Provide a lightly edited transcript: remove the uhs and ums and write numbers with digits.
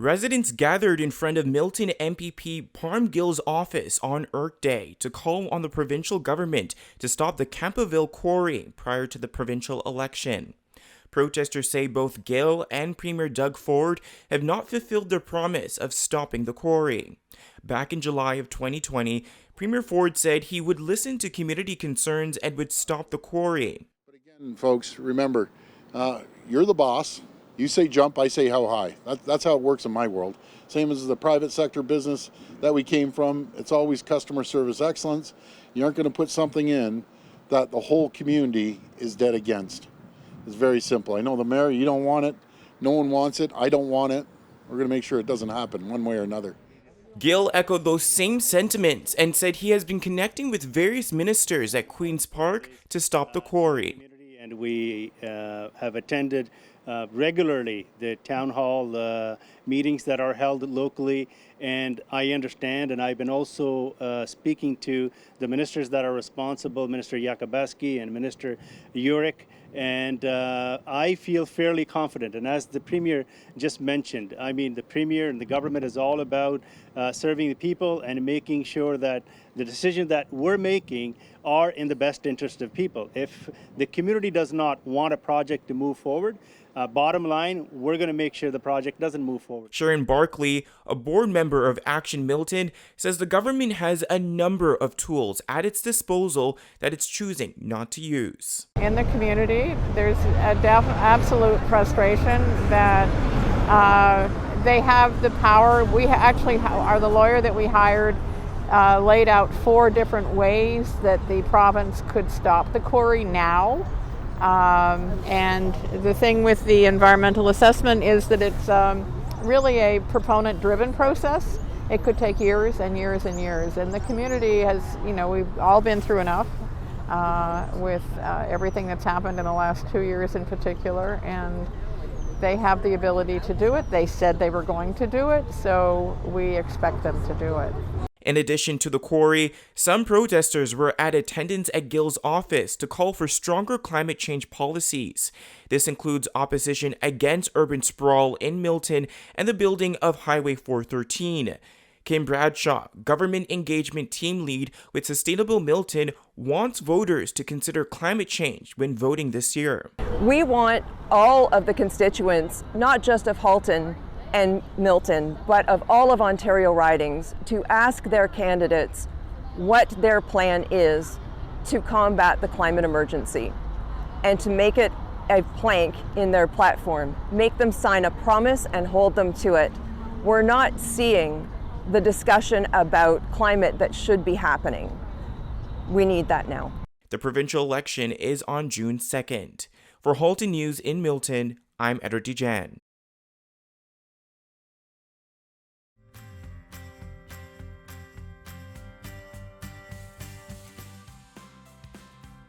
Residents gathered in front of Milton MPP Parm Gill's office on Earth Day to call on the provincial government to stop the Campbellville quarry prior to the provincial election. Protesters say both Gill and Premier Doug Ford have not fulfilled their promise of stopping the quarry. Back in July of 2020, Premier Ford said he would listen to community concerns and would stop the quarry. But again, folks, remember, you're the boss. You say jump, I say how high. That's how it works in my world. Same as the private sector business that we came from. It's always customer service excellence. You aren't going to put something in that the whole community is dead against. It's very simple. I know the mayor, you don't want it. No one wants it. I don't want it. We're going to make sure it doesn't happen one way or another. Gill echoed those same sentiments and said he has been connecting with various ministers at Queen's Park to stop the quarry. And we have attended regularly the town hall meetings that are held locally, and I understand, and I've been also speaking to the ministers that are responsible, Minister Yakubaski and Minister Urick, and I feel fairly confident. And as the Premier just mentioned, I mean, the Premier and the government is all about serving the people and making sure that the decisions that we're making are in the best interest of people. If the community does not want a project to move forward, bottom line, we're going to make sure the project doesn't move forward. Sharon Barkley, a board member of Acton Milton, says the government has a number of tools at its disposal that it's choosing not to use. In the community, there's a absolute frustration that they have the power. We actually are the lawyer that we hired laid out 4 different ways that the province could stop the quarry now. And the thing with the environmental assessment is that it's really a proponent-driven process. It could take years and years and years. And the community has, we've all been through enough with everything that's happened in the last 2 years in particular. And they have the ability to do it. They said they were going to do it, so we expect them to do it. In addition to the quarry, some protesters were at attendance at Gill's office to call for stronger climate change policies. This includes opposition against urban sprawl in Milton and the building of Highway 413. Kim Bradshaw, government engagement team lead with Sustainable Milton, wants voters to consider climate change when voting this year. We want all of the constituents, not just of Halton and Milton, but of all of Ontario ridings, to ask their candidates what their plan is to combat the climate emergency and to make it a plank in their platform. Make them sign a promise and hold them to it. We're not seeing the discussion about climate that should be happening. We need that now. The provincial election is on June 2nd. For Halton News in Milton, I'm Djan.